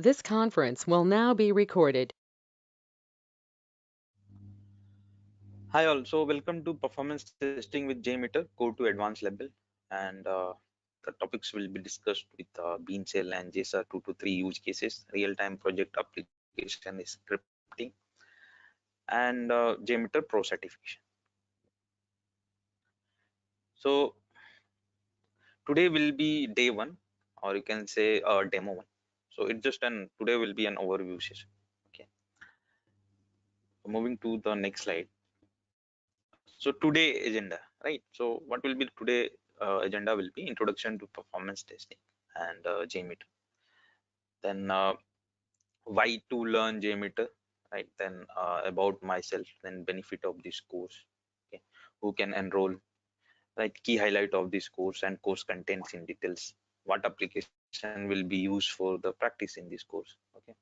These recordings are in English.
This conference will now be recorded. Hi all, so welcome to performance testing with JMeter, go to advanced level, and the topics will be discussed with BeanShell and JSR 2 to 3 use cases, real-time project application scripting, and JMeter Pro certification. So today will be day one, or you can say demo one. So it's just today will be an overview session. Okay, moving to the next slide. So today agenda, right? So what will be today agenda will be introduction to performance testing and JMeter. Then why to learn JMeter, right? Then about myself, then benefit of this course, okay? Who can enroll, right? Key highlight of this course and course contents in details. What application will be used for the practice in this course, okay?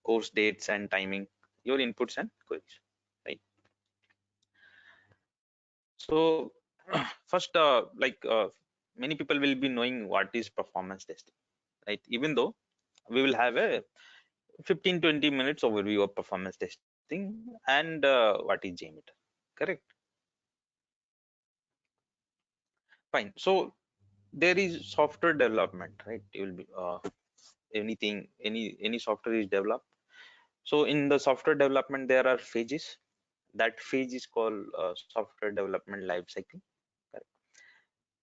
Course dates and timing, your inputs and queries, right? So first, many people will be knowing what is performance testing, right? Even though we will have a 15-20 minutes overview of performance testing and what is JMeter, correct? Fine. So there is software development, right? You will be any software is developed. So in the software development, there are phases. That phase is called software development life cycle.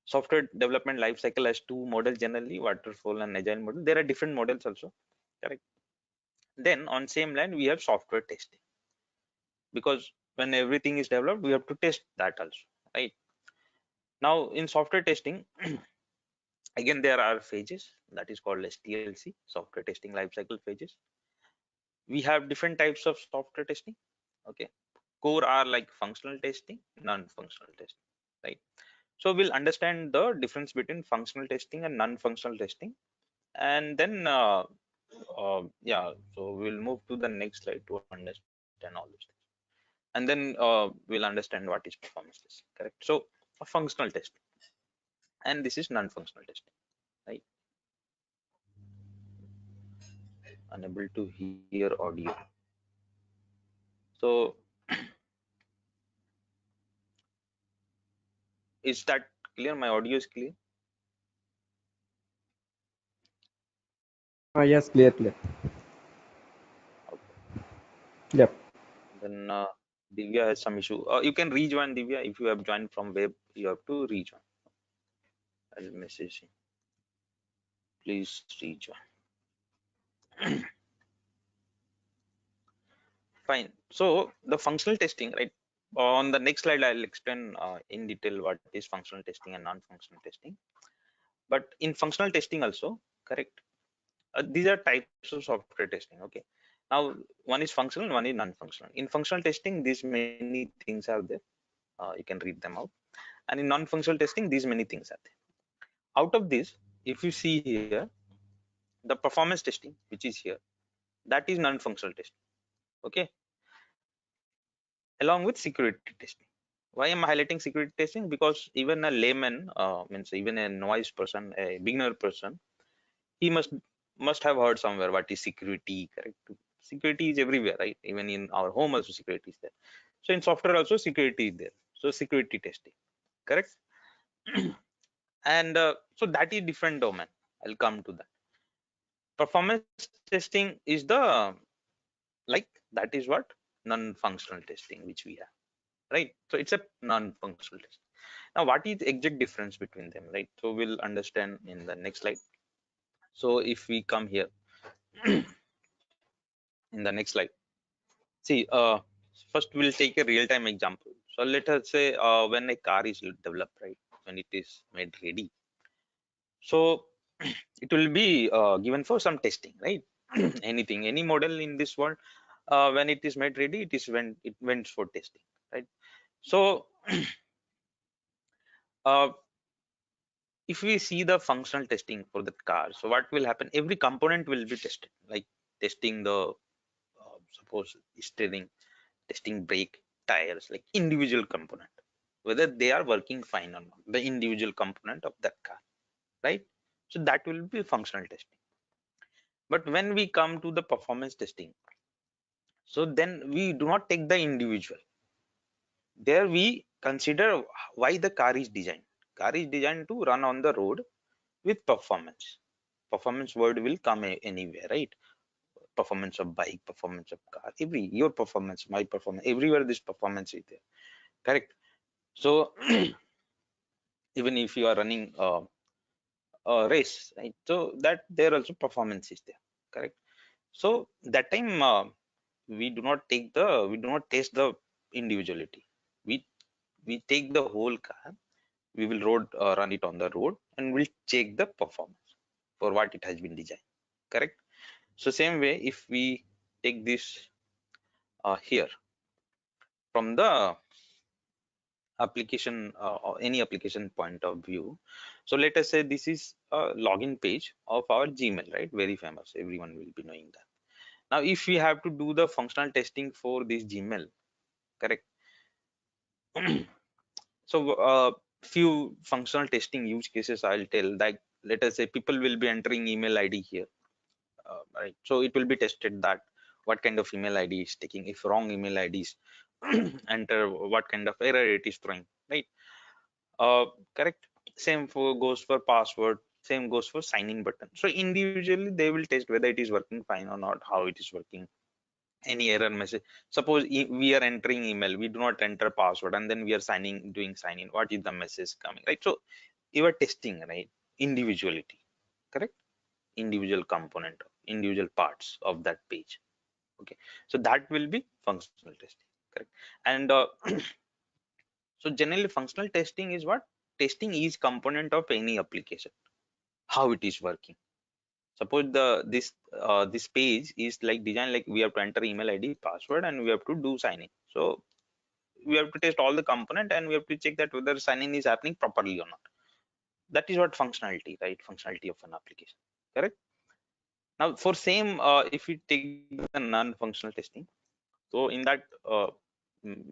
Software development life cycle has two models generally, waterfall and agile model. There are different models also, correct? Then on same line we have software testing, because when everything is developed we have to test that also, right? Now in software testing again there are phases, that is called as TLC, software testing life cycle phases. We have different types of software testing, okay? Core are like functional testing, non-functional testing, right? So we'll understand the difference between functional testing and non-functional testing, and then yeah, so we'll move to the next slide to understand all these things, and then we'll understand what is performance testing, correct? So a functional testing, and this is non-functional testing, right? Unable to hear audio. So is that clear? My audio is clear? Yes, clear. Okay. Yep. Then Divya has some issue. You can rejoin, Divya. If you have joined from web, you have to rejoin. I'll message him. Please rejoin. Fine. So the functional testing, right? On the next slide, I'll explain in detail what is functional testing and non-functional testing. But in functional testing also, correct? These are types of software testing, okay? Now, one is functional, one is non-functional. In functional testing, these many things are there. You can read them out. And in non-functional testing, these many things are there. Out of this, if you see here, the performance testing, which is here, that is non-functional testing, okay? Along with security testing. Why am I highlighting security testing? Because even a layman, means even a novice person, a beginner person, he must have heard somewhere what is security, correct? Security is everywhere, right? Even in our home also security is there. So in software also security is there. So security testing, correct? And so that is different domain. I'll come to that. Performance testing is the like that is what non-functional testing which we have, right? So it's a non-functional test. Now what is the exact difference between them, right? So we'll understand in the next slide. So if we come here in the next slide, see, first we'll take a real-time example. So let us say when a car is developed, right, when it is made ready, so it will be given for some testing, right? Anything, any model in this world, when it is made ready, it went for testing, right? So uh, if we see the functional testing for the car, so what will happen? Every component will be tested, like testing the suppose steering, testing brake, tires, like individual component, whether they are working fine or not, the individual component of that car, right? So that will be functional testing. But when we come to the performance testing, so then we do not take the individual. There we consider why the car is designed. Car is designed to run on the road with performance. Performance word will come anywhere, right? Performance of bike, performance of car, your performance, my performance, everywhere this performance is there. Correct. So even if you are running race, right? So that there also performance is there. Correct. So that time we do not test the individuality. We we take the whole car, we will run it on the road, and we'll check the performance for what it has been designed. Correct. So same way, if we take this here from the application or any application point of view. So let us say this is a login page of our Gmail, right? Very famous, everyone will be knowing that. Now if we have to do the functional testing for this Gmail, correct? So few functional testing use cases I'll tell. Like let us say people will be entering email ID here, right? So it will be tested that what kind of email ID is taking. If wrong email IDs enter, what kind of error it is throwing, right? uh Correct. Same for goes for password, same goes for sign in button. So individually they will test whether it is working fine or not, how it is working, any error message. Suppose we are entering email, we do not enter password, and then we are doing sign in, what is the message coming, right? So you are testing, right? Individuality. Correct. Individual component, individual parts of that page. Okay. So that will be functional testing. Correct. And so generally functional testing is what? Testing is component of any application, how it is working. Suppose this page is like designed like we have to enter email ID, password, and we have to do sign in. So we have to test all the component, and we have to check that whether sign in is happening properly or not. That is what functionality, right? Functionality of an application. Correct. Now for same if we take the non-functional testing, so in that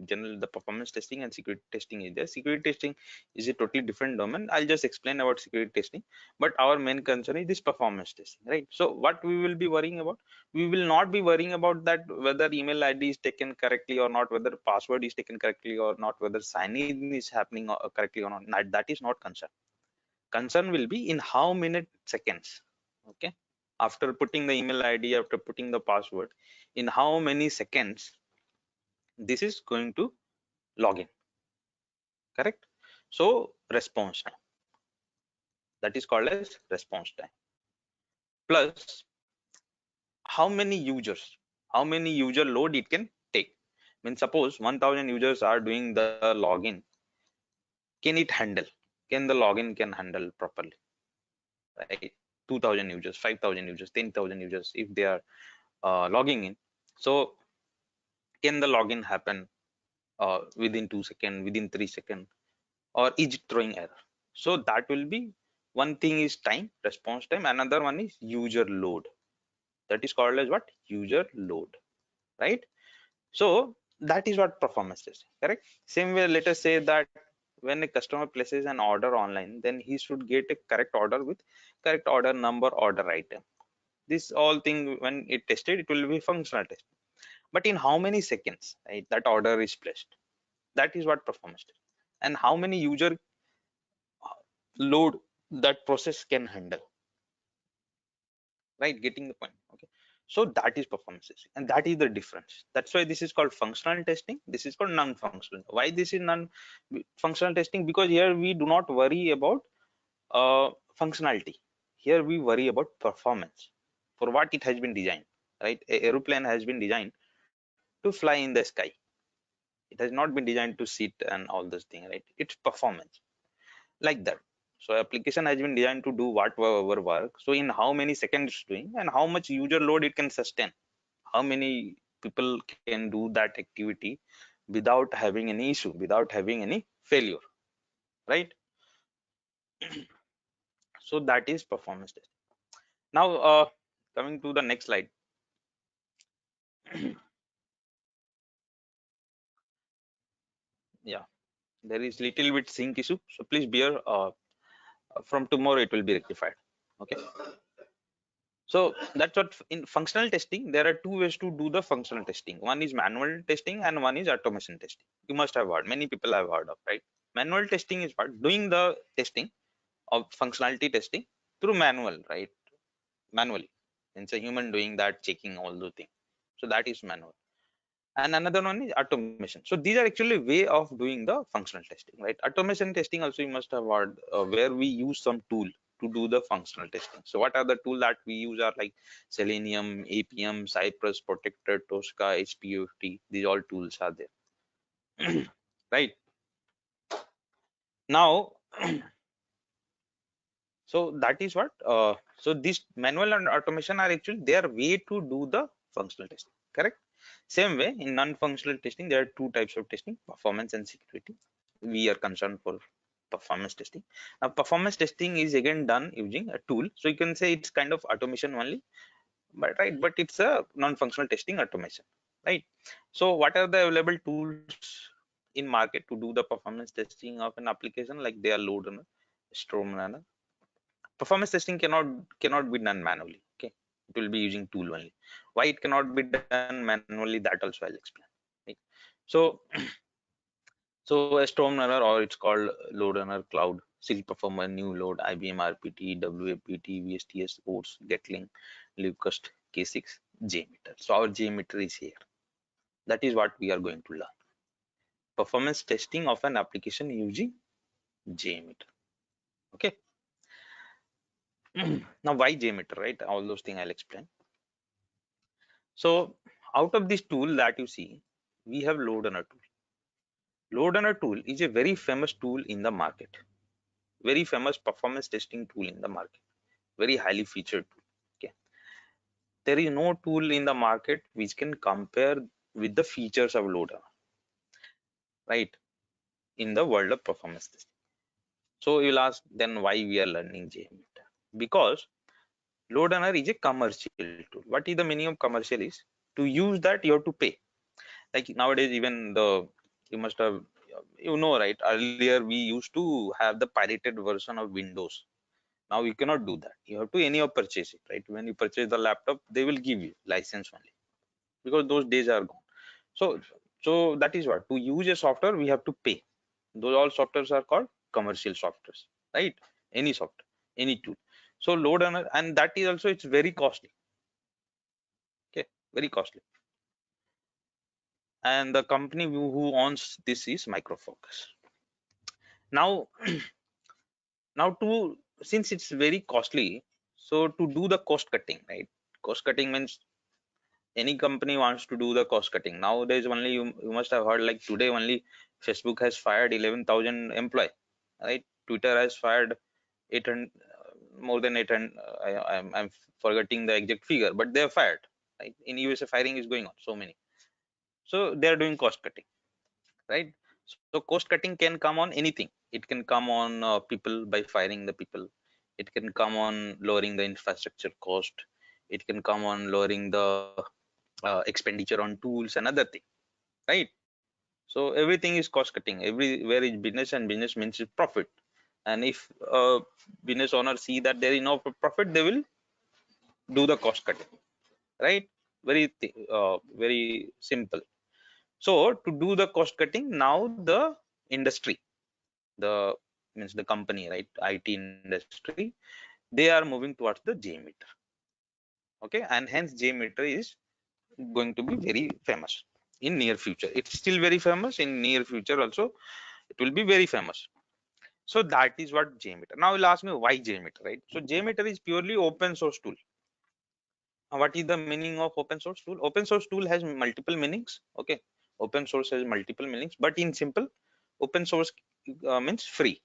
general, the performance testing and security testing is there. Security testing is a totally different domain. I'll just explain about security testing, but our main concern is this performance testing, right? So what we will be worrying about, we will not be worrying about that whether email ID is taken correctly or not, whether password is taken correctly or not, whether sign in is happening correctly or not. That is not concern. Concern will be in how many seconds. Okay. After putting the email ID, after putting the password, in how many seconds this is going to log in. Correct. So response time, that is called as response time, plus how many users, how many user load it can take. I mean, suppose 1000 users are doing the login, can it handle, can the login can handle properly, right? 2000 users, 5000 users, 10,000 users, if they are logging in, so can the login happen within 2 seconds, within 3 seconds, or is it throwing error? So that will be, one thing is time, response time, another one is user load. That is called as what? User load, right? So that is what performance testing. Correct. Same way, let us say that when a customer places an order online, then he should get a correct order with correct order number, order item. This all thing, when it tested, it will be functional test. But in how many seconds, right, that order is placed, that is what performance test. And how many user load that process can handle, right? Getting the point. Okay. So that is performance testing, and that is the difference. That's why this is called functional testing, this is called non-functional. Why this is non-functional testing? Because here we do not worry about functionality. Here we worry about performance, for what it has been designed, right? A aeroplane has been designed to fly in the sky. It has not been designed to sit and all those things, right? It's performance, like that. So application has been designed to do whatever work, so in how many seconds it's doing, and how much user load it can sustain, how many people can do that activity without having any issue, without having any failure, right? So that is performance test. Now coming to the next slide. Yeah, there is little bit sync issue, so please bear, from tomorrow it will be rectified. Okay. So that's what in functional testing, there are two ways to do the functional testing. One is manual testing and one is automation testing. You must have heard, many people have heard of, right? Manual testing is what? Doing the testing of functionality testing through manual, right? Manually. It's a human doing that, checking all the things. So that is manual. And another one is automation. So these are actually way of doing the functional testing, right? Automation testing also you must have heard, where we use some tool to do the functional testing. So what are the tool that we use are like Selenium, APM, Cypress, Protector, Tosca, HPUFT. These all tools are there. Right now. So that is what, so this manual and automation are actually their way to do the functional testing, correct? Same way in non-functional testing, there are two types of testing: performance and security. We are concerned for performance testing. Now performance testing is again done using a tool, so you can say it's kind of automation only, but right, but it's a non-functional testing automation, right? So what are the available tools in market to do the performance testing of an application? Like they are LoadRunner, StormRunner. Performance testing cannot be done manually. Okay, it will be using tool only. Why it cannot be done manually, that also I'll explain, right? So so a storm runner, or it's called LoadRunner Cloud, Seal Performer, New Load, IBM RPT, WAPT, VSTS, OATS, Gatling, Lucust, K6, JMeter. So our JMeter is here. That is what we are going to learn: performance testing of an application using JMeter. Okay. Now why JMeter, right? All those things I'll explain. So out of this tool that you see, we have LoadRunner tool. LoadRunner tool is a very famous tool in the market, very famous performance testing tool in the market, very highly featured tool. Okay, there is no tool in the market which can compare with the features of LoadRunner, right? In the world of performance testing. So you'll ask, then why we are learning JMeter? Because LoadRunner is a commercial tool. What is the meaning of commercial? Is to use that you have to pay. Like nowadays, even the, you must have, you know, right? Earlier we used to have the pirated version of Windows. Now you cannot do that. You have to anyhow purchase it, right? When you purchase the laptop, they will give you license only, because those days are gone. So so that is what, to use a software we have to pay. Those all softwares are called commercial softwares, right? Any software, any tool. So LoadRunner, and that is also, it's very costly. Okay, very costly. And the company who owns this is Micro Focus. Now now to, since it's very costly, so to do the cost cutting, right? Cost cutting means any company wants to do the cost cutting nowadays. Only you must have heard, like today only Facebook has fired 11,000 employee, right? Twitter has fired 800, more than 800. I'm forgetting the exact figure, but they're fired, right? In USA firing is going on, so many. So they're doing cost cutting, right? So cost cutting can come on anything. It can come on people, by firing the people. It can come on lowering the infrastructure cost. It can come on lowering the expenditure on tools and other thing, right? So everything is cost cutting. Everywhere is business, and business means profit. And if business owners see that there is no profit, they will do the cost cutting, right? Very simple. So to do the cost cutting, now the industry, the, means the company, right, IT industry, they are moving towards the JMeter. Okay, and hence JMeter is going to be very famous in near future. It's still very famous. In near future also it will be very famous. So that is what JMeter. Now you'll ask me why JMeter, right? So JMeter is purely open source tool. Now, what is the meaning of open source tool? Open source tool has multiple meanings. Okay, open source has multiple meanings, but in simple, open source means free.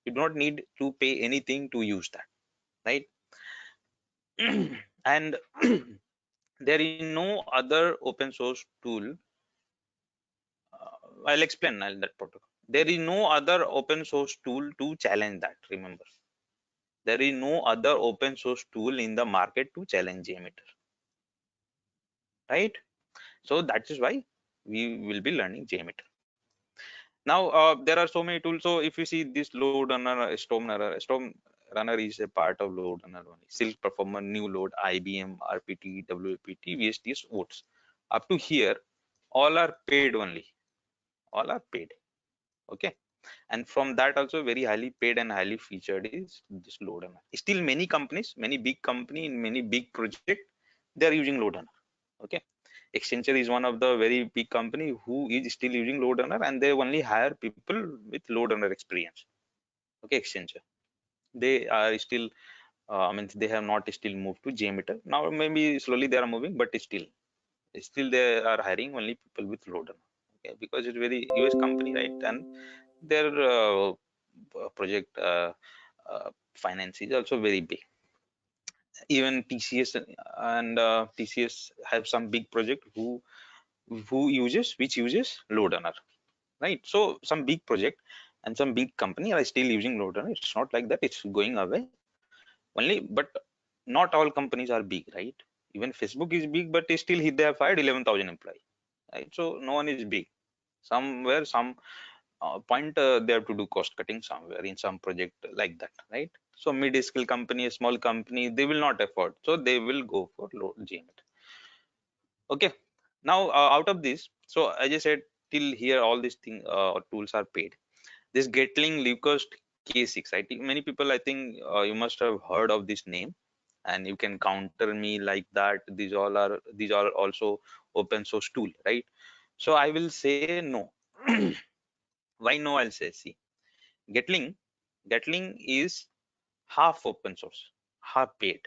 You do not need to pay anything to use that, right? And there is no other open source tool. I'll explain that protocol. There is no other open source tool to challenge that. Remember, there is no other open source tool in the market to challenge JMeter, right? So that is why we will be learning JMeter. Now there are so many tools. So if you see this LoadRunner, StormRunner, runner is a part of LoadRunner only. Silk Performer, New Load, IBM, RPT, WPT, VSTS, votes. Up to here, all are paid only. All are paid. Okay. And from that also very highly paid and highly featured is this LoadRunner. Still many companies, many big company in many big project, they are using LoadRunner. Okay. Accenture is one of the very big company who is still using LoadRunner, and they only hire people with LoadRunner experience. Okay, Accenture. They are still, I mean, they have not still moved to JMeter. Now maybe slowly they are moving, but still they are hiring only people with LoadRunner. Okay, because it's very US company, right? And their project finance is also very big. Even TCS and TCS have some big project which uses LoadRunner, right? So some big project and some big company are still using LoadRunner. It's not like that it's going away only, but not all companies are big, right? Even Facebook is big, but still they have fired 11,000 employees, right? So no one is big. Somewhere, some point they have to do cost cutting somewhere in some project like that, right? So mid-scale company, a small company, they will not afford, so they will go for low GMT. Okay, now out of this, so as I said, till here all these things tools are paid. This Gatling Lucas K6, I think many people, I think you must have heard of this name, and you can counter me like that these are also open source tool, right? So I will say no. Why no? I'll say, see, Gatling, Gatling is half open source, half paid.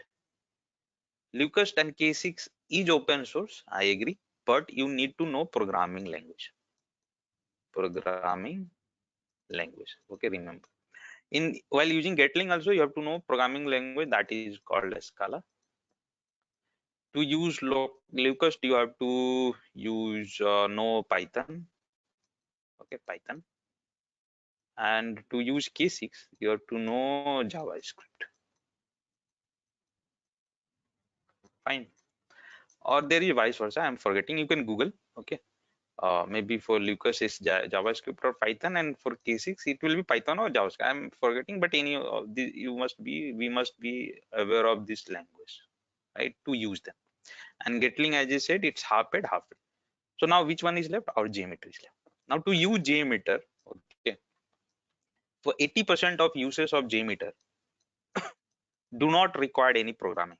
Lucas and K6 is open source, I agree, but you need to know programming language. Programming language. Okay, remember. In while using Gatling also, you have to know programming language that is called as Scala. To use Lucas, you have to use know Python. Okay, Python. And to use K6, you have to know JavaScript. Fine. Or there is vice versa. I'm forgetting. You can Google. Okay. Maybe for Lucas is JavaScript or Python, and for K6 it will be Python or JavaScript. I'm forgetting, but any of the we must be aware of this language, right? To use them. And Gatling, as I said, it's half paid, half paid. So now which one is left? Our JMeter is left. Now to use JMeter, okay, for 80% of users of JMeter do not require any programming.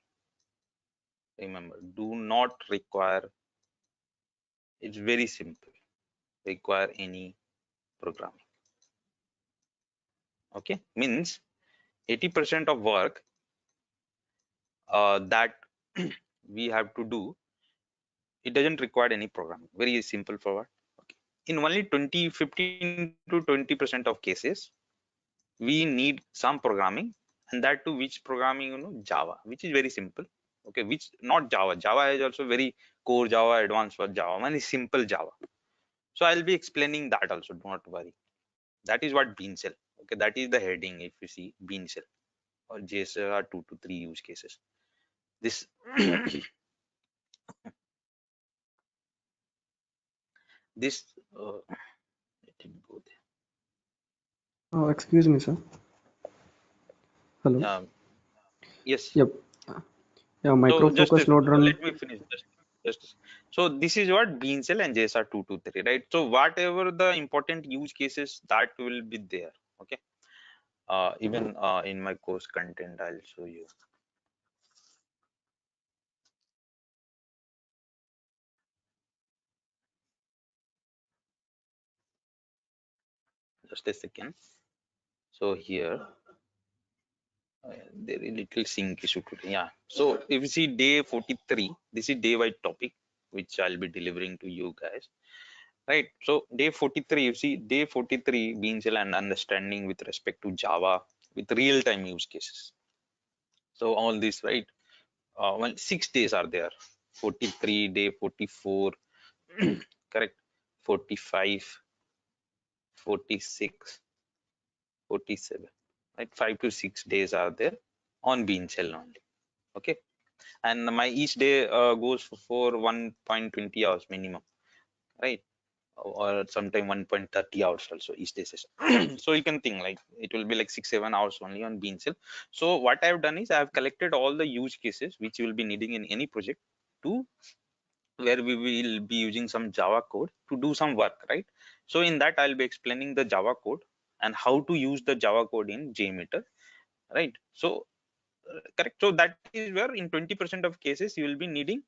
Remember, do not require, it's very simple, require any programming. Okay, means 80% of work that we have to do, it doesn't require any programming. Very simple forward. Okay. In only 15 to 20% of cases, we need some programming, and that to which programming, Java, which is very simple. Okay, which not Java. Java is also very core Java, advanced for Java. One is simple Java. So I'll be explaining that also. Do not worry. That is what BeanShell. Okay, that is the heading. If you see BeanShell or JSR are 2 to 3 use cases. This this let it go Oh, excuse me, sir. Hello. there. Yes. Yep. Yeah, So micro just focus load run. let me finish. Just so this is what BeanShell and JSR 223, right? So whatever the important use cases that will be there. Okay. Even in my course content, I'll show you. Just a second. So here there is little sync issue today. Yeah. So if you see day 43, this is day wide topic which I'll be delivering to you guys. Right. So day 43, you see day 43 BeanShell and understanding with respect to Java with real-time use cases. So all this, right? Well, 6 days are there. 43, day 44, correct? 45, 46, 47, right? 5 to 6 days are there on BeanShell only. Okay. And my each day goes for 1.20 hours minimum, right? or sometime 1.30 hours also each day session. So you can think like it will be like 6-7 hours only on BeanShell. So what I've done is I've collected all the use cases which you will be needing in any project, to where we will be using some Java code to do some work, right? So in that I'll be explaining the Java code and how to use the Java code in JMeter, right? So correct. So that is where in 20% of cases you will be needing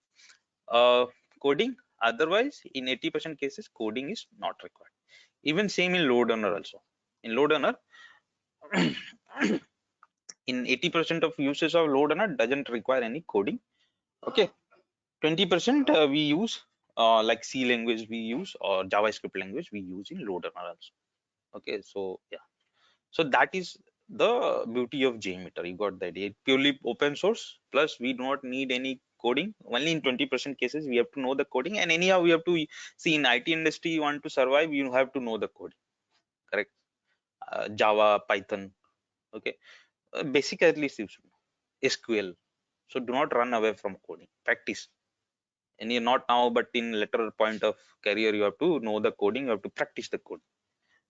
uh, coding. Otherwise, in 80% cases, coding is not required. Even same in LoadRunner also. In LoadRunner, in 80% of uses of LoadRunner doesn't require any coding. Okay, 20% we use like C language we use, or JavaScript language we use in LoadRunner also. Okay, so yeah, so that is the beauty of JMeter. You got the idea. Purely open source. Plus, we do not need any coding. Only in 20% cases we have to know the coding, and anyhow we have to see in IT industry. You want to survive, you have to know the coding. Correct. Java, Python. Okay. Basic at least you should know. SQL. So do not run away from coding. Practice. And you're not now, but in later point of career, you have to know the coding. You have to practice the code.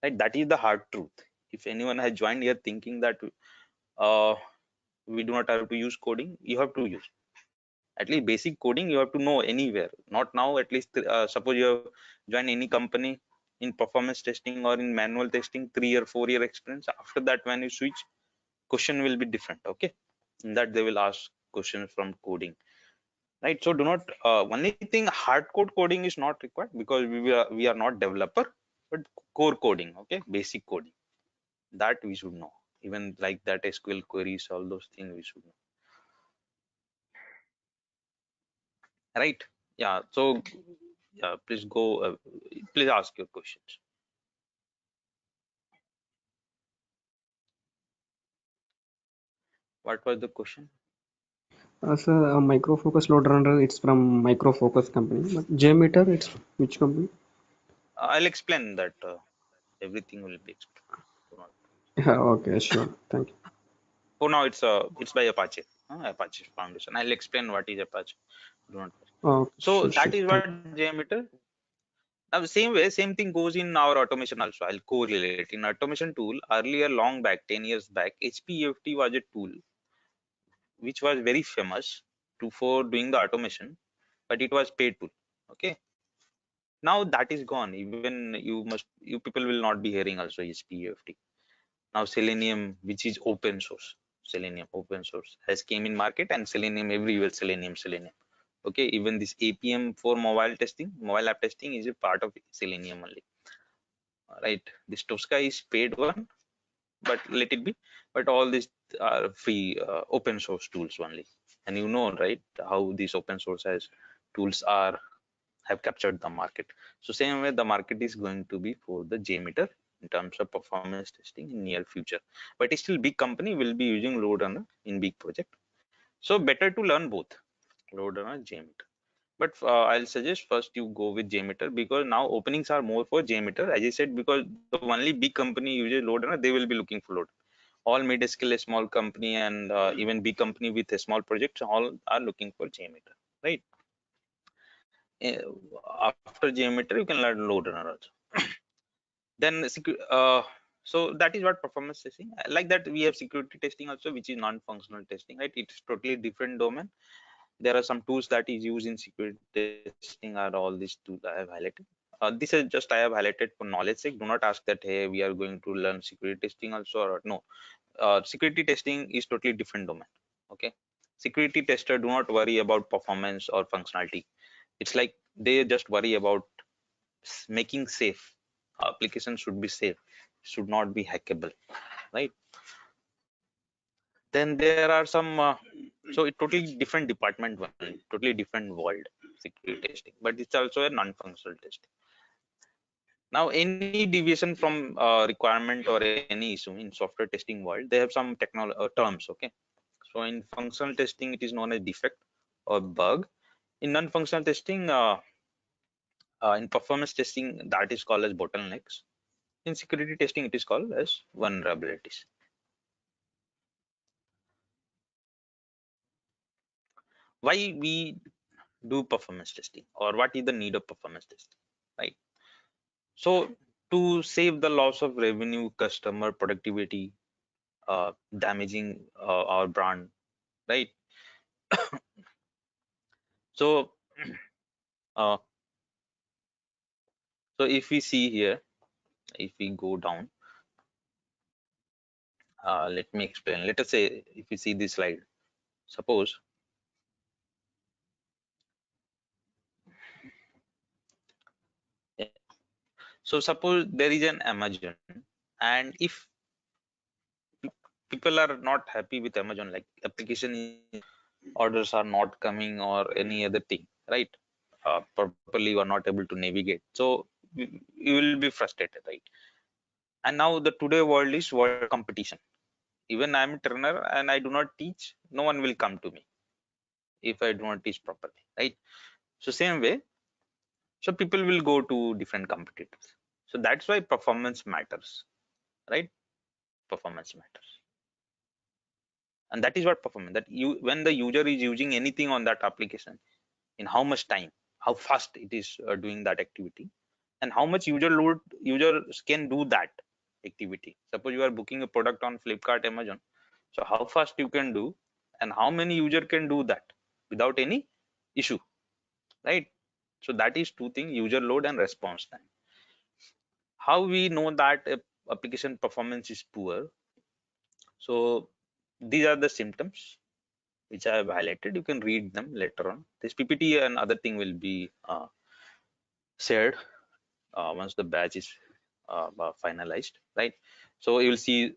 Right. That is the hard truth. If anyone has joined here thinking that uh, we do not have to use coding, you have to use at least basic coding. You have to know anywhere, not now, at least suppose you have joined any company in performance testing or in manual testing, 3 or 4 year experience. After that, when you switch, question will be different. Okay, in that they will ask questions from coding, right? So do not only thing, hard code coding is not required because we are not developer, but core coding, okay, basic coding, that we should know. Even like that SQL queries, all those things we should know, right? Yeah, so yeah, please go, please ask your questions. What was the question? Sir, Micro Focus Load Runner, it's from Micro Focus company. But JMeter, it's which company? I'll explain that. Everything will be explained. Do not- Yeah, okay, sure. Thank you. For now, it's by Apache, Apache Foundation. I'll explain what is Apache. Do not worry. Okay, So sure, that sure. is Thank what JMeter. Now, the same way, same thing goes in our automation also. I'll correlate. In automation tool, earlier, long back, 10 years back, HPFT was a tool which was very famous for doing the automation, but it was paid tool. Okay. Now that is gone. Even you people will not be hearing also HPFT. Now Selenium, which is open source, Selenium open source has came in market, and Selenium everywhere, Selenium. Okay, even this APM for mobile testing, mobile app testing is a part of Selenium only, right? This Tosca is paid one, but let it be. But all these are free open source tools only, and you know, right, how these open source as tools are have captured the market. So same way the market is going to be for the JMeter in terms of performance testing in near future. But still big company will be using LoadRunner in big project. So better to learn both LoadRunner and JMeter. But I'll suggest first you go with JMeter, because now openings are more for JMeter, as I said, because the only big company uses LoadRunner, they will be looking for load. All mid-scale, a small company, and even big company with a small project, all are looking for JMeter, right? Eh, After JMeter, you can learn LoadRunner also. Then so that is what performance testing. Like that, we have security testing also, which is non-functional testing, right? It's totally different domain. There are some tools that is used in security testing, are all these tools I have highlighted. This is just I have highlighted for knowledge sake. Do not ask that, hey, we are going to learn security testing also, or no. Security testing is totally different domain. Okay, security tester do not worry about performance or functionality. It's like they just worry about making safe. Application should be safe, should not be hackable, right? Then there are some so it totally different department one, totally different world, security testing, but it's also a non-functional testing. Now any deviation from requirement or any issue in software testing world, they have some technical terms. Okay, so in functional testing it is known as defect or bug. In non-functional testing, in performance testing, that is called as bottlenecks. In security testing, it is called as vulnerabilities. Why we do performance testing, or what is the need of performance testing, right? So to save the loss of revenue, customer productivity, damaging our brand, right? So uh, so if we see here, if we go down, let me explain. Let us say if you see this slide, suppose yeah, so suppose there is an Amazon, and if people are not happy with Amazon, like application orders are not coming or any other thing, right? Properly you are not able to navigate, so you will be frustrated, right? And now the today world is world competition. Even I'm a trainer and I do not teach, no one will come to me if I do not teach properly, right? So same way, so people will go to different competitors. So that's why performance matters, right? Performance matters. And that is what performance, that you, when the user is using anything on that application, in how much time, how fast it is doing that activity, and how much user load users can do that activity. Suppose you are booking a product on Flipkart, Amazon, so how fast you can do, and how many user can do that without any issue, right? So that is two things: user load and response time. How we know that a application performance is poor? So these are the symptoms which I have highlighted. You can read them later on. This PPT and other thing will be shared once the batch is finalized, right? So you will see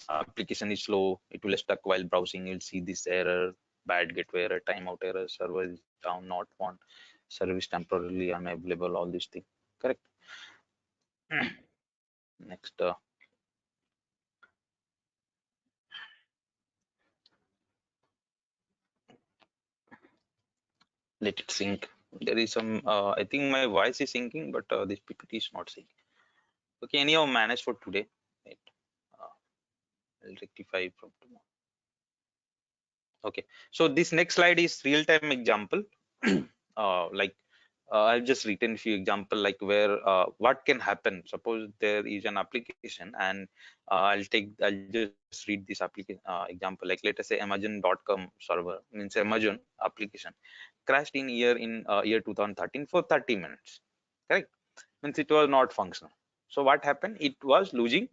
application is slow, it will stuck while browsing, you'll see this error, bad gateway error, timeout error, server is down, not found, service temporarily unavailable, all these things, correct? Next, let it sync. There is some, I think my voice is syncing, but this PPT is not syncing. Okay, anyhow, manage for today, right? Uh, I'll rectify from tomorrow. Okay, so this next slide is real-time example. Like I've just written a few example, like where what can happen. Suppose there is an application, and I'll just read this application example. Like let us say Amazon.com server, means Amazon application crashed in year 2013 for 30 minutes. Correct? Means it was not functional. So what happened? It was losing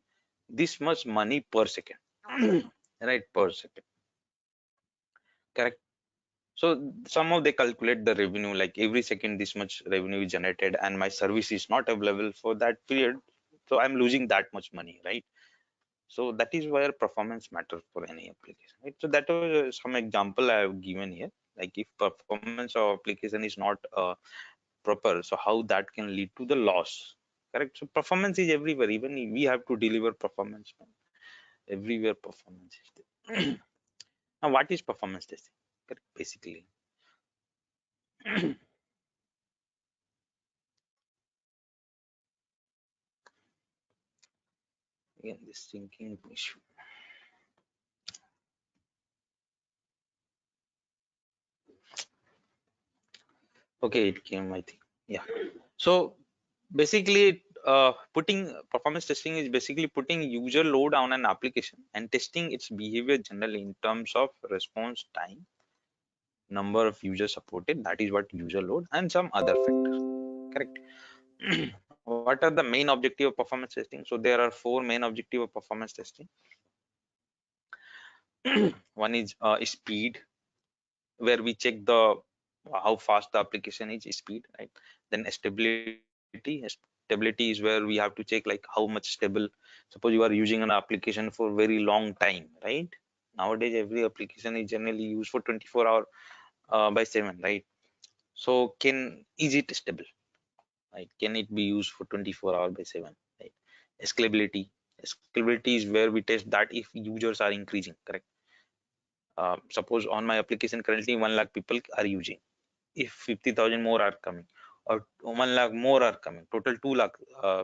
this much money per second, right? Per second. Correct. So somehow they calculate the revenue, like every second this much revenue is generated and my service is not available for that period. So I'm losing that much money, right? So that is where performance matters for any application, right? So that was some example I have given here. Like if performance of application is not proper, so how that can lead to the loss, correct? So performance is everywhere. Even we have to deliver performance, man. Everywhere performance is there. Now, what is performance testing? Correct, basically. Again, this thinking issue. Okay, it came, I think. Yeah. So basically, putting performance testing is basically putting user load on an application and testing its behavior generally in terms of response time, number of users supported, that is what user load, and some other factors. Correct. What are the main objective of performance testing? So there are four main objective of performance testing. One is speed, where we check the how fast the application is, speed, right? Then stability. Stability is where we have to check like how much stable. Suppose you are using an application for very long time, right? Nowadays every application is generally used for 24 hour by 7, right? So is it stable, right? Can it be used for 24 hour by 7, right? Scalability. Scalability is where we test that if users are increasing, correct? Suppose on my application currently 1 lakh people are using, if 50,000 more are coming, or 1 lakh more are coming, total 2 lakh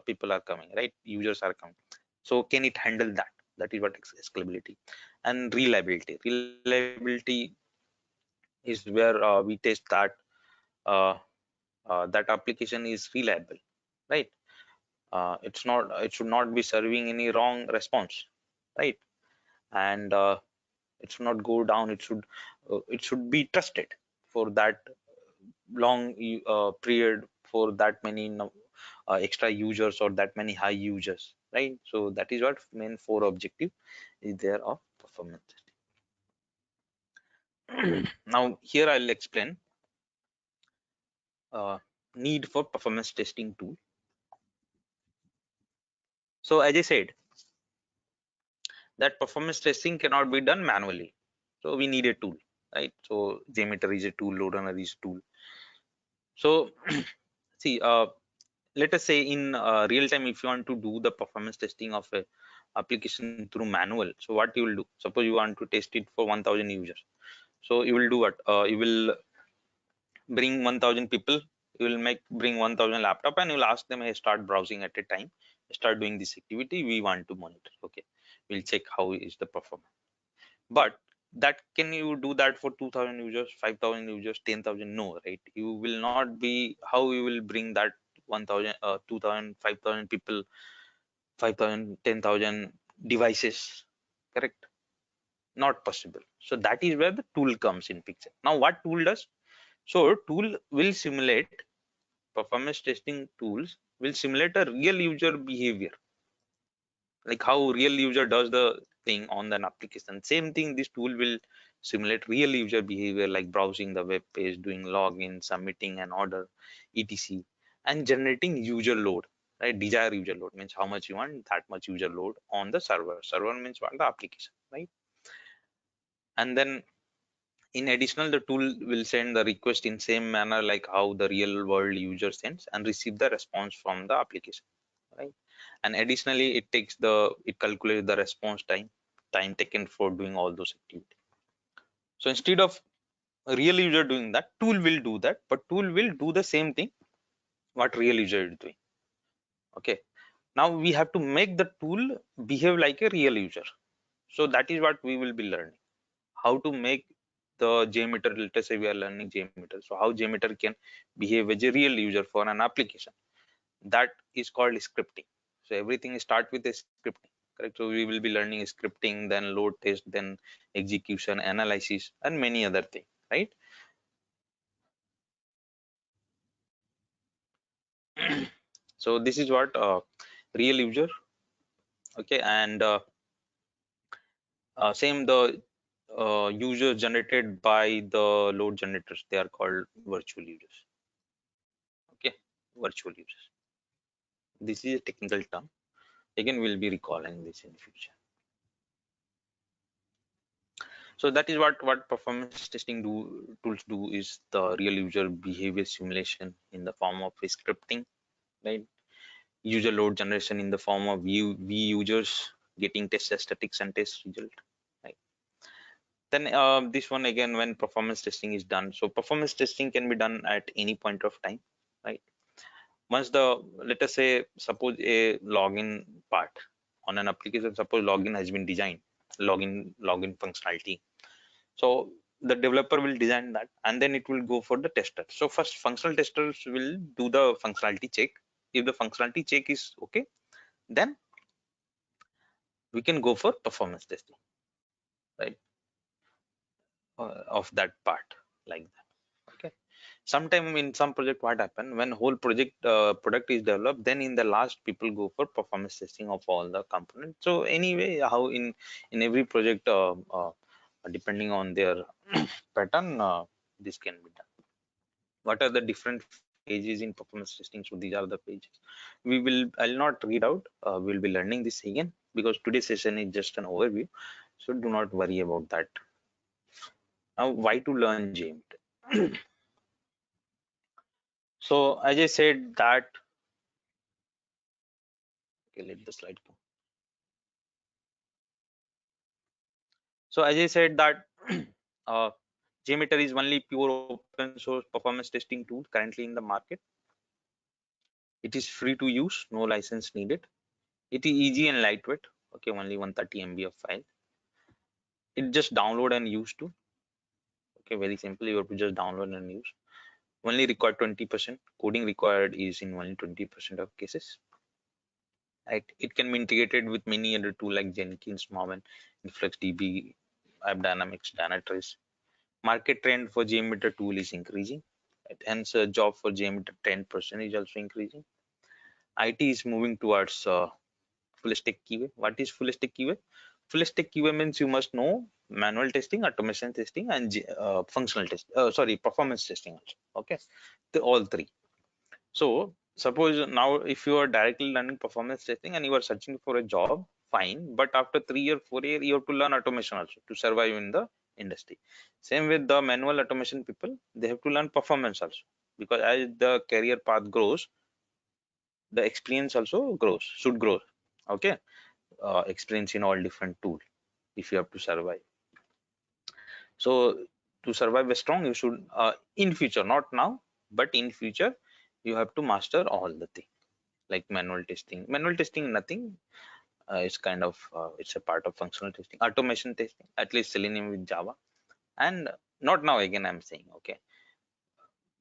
people are coming, right? Users are coming. So can it handle that? That is what scalability. And reliability is where we test that that application is reliable, right? it should not be serving any wrong response, right? And it should not go down. It should be trusted for that long period, for that many extra users or that many high users, right? So that is what main four objective is there of performance testing. Now here I'll explain uh, need for performance testing tool. So as I said, that performance testing cannot be done manually, so we need a tool, right? So JMeter is a tool, LoadRunner is a tool. So see, let us say in real time, if you want to do the performance testing of a application through manual, so what you will do, suppose you want to test it for 1000 users. So you will do what, you will bring 1000 people, you will bring 1000 laptop, and you will ask them, hey, start browsing at a time, start doing this activity, we want to monitor. Okay, we'll check how is the performance. But that, can you do that for 2000 users, 5000 users, 10,000? No, right? You will not be, how you will bring that 1000 2000 5000 people, 5000 10,000 devices, correct? Not possible. So that is where the tool comes in picture. Now what tool does? So tool will simulate, performance testing tools will simulate a real user behavior, like how real user does the thing on an application. Same thing, this tool will simulate real user behavior, like browsing the web page, doing login, submitting an order, etc, and generating user load, right? Desired user load means how much you want, that much user load on the server means what, the application, right? And then in additional, the tool will send the request in same manner like how the real world user sends and receive the response from the application, right? And additionally, it calculates the response time taken for doing all those activities. So instead of a real user doing that, tool will do that, but tool will do the same thing what real user is doing. Okay, now we have to make the tool behave like a real user. So that is what we will be learning, how to make the JMeter. Let us say we are learning JMeter, so how JMeter can behave as a real user for an application. That is called scripting. So everything start with a scripting, correct? So we will be learning scripting, then load test, then execution, analysis, and many other things, right? So this is what real user. Okay, and same, the users generated by the load generators, they are called virtual users. Okay, virtual users, this is a technical term. Again, we'll be recalling this in future. So that is what performance testing tools do, is the real user behavior simulation in the form of scripting, right? User load generation in the form of v users getting test statistics and test result, right? Then this one again, when performance testing is done, so performance testing can be done at any point of time, right? Once the, let us say, suppose a login part on an application, suppose login has been designed, login functionality. So the developer will design that, and then it will go for the tester. So first functional testers will do the functionality check. If the functionality check is okay, then we can go for performance testing, right? Of that part, like that. Okay, sometime in some project, what happen, when whole project product is developed, then in the last people go for performance testing of all the components. So anyway, how in every project, depending on their pattern, this can be done. What are the different phases in performance testing? So these are the pages. I'll not read out, we'll be learning this again, because today's session is just an overview, so do not worry about that. Now, why to learn JMeter? So as I said that, okay, let the slide go. So as I said that uh, JMeter is only pure open source performance testing tool currently in the market. It is free to use, no license needed. It is easy and lightweight. Okay, only 130 MB of file. It just download and use to. Okay, very simple. You have to just download and use. Only required 20%. Coding required is in only 20% of cases. right? It can be integrated with many other tools like Jenkins, Maven, InfluxDB, AppDynamics, Dynatrace. Market trend for JMeter tool is increasing. Right? Hence, a job for JMeter 10% is also increasing. IT is moving towards full stack QA. What is full stack QA? Full stack QA means you must know manual testing, automation testing, and functional test. Sorry, performance testing also. Okay, all three. So suppose now if you are directly learning performance testing and you are searching for a job, fine. But after 3 or 4 years, you have to learn automation also to survive in the industry. Same with the manual automation people, they have to learn performance also, because as the career path grows, the experience also grows, should grow. Okay, experience in all different tools if you have to survive. So to survive strong, you should in future, not now, but in future, you have to master all the things like manual testing. Manual testing, nothing. It's kind of it's a part of functional testing, automation testing, at least Selenium with Java, and not now. Again, I'm saying okay,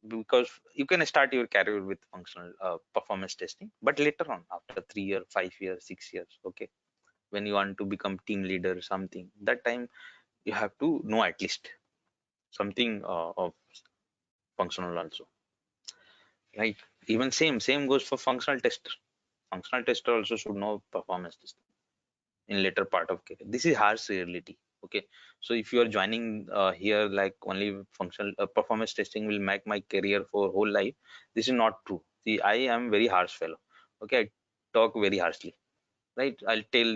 because you can start your career with functional performance testing, but later on, after 3 years, 5 years, 6 years, okay, when you want to become team leader or something, that time you have to know at least something of functional also, right? Even same goes for functional tester. Functional tester also should know performance testing in later part of career. This is harsh reality. Okay, so if you are joining here like only functional performance testing will make my career for whole life, this is not true. See, I am very harsh fellow. Okay, I talk very harshly, right? I'll tell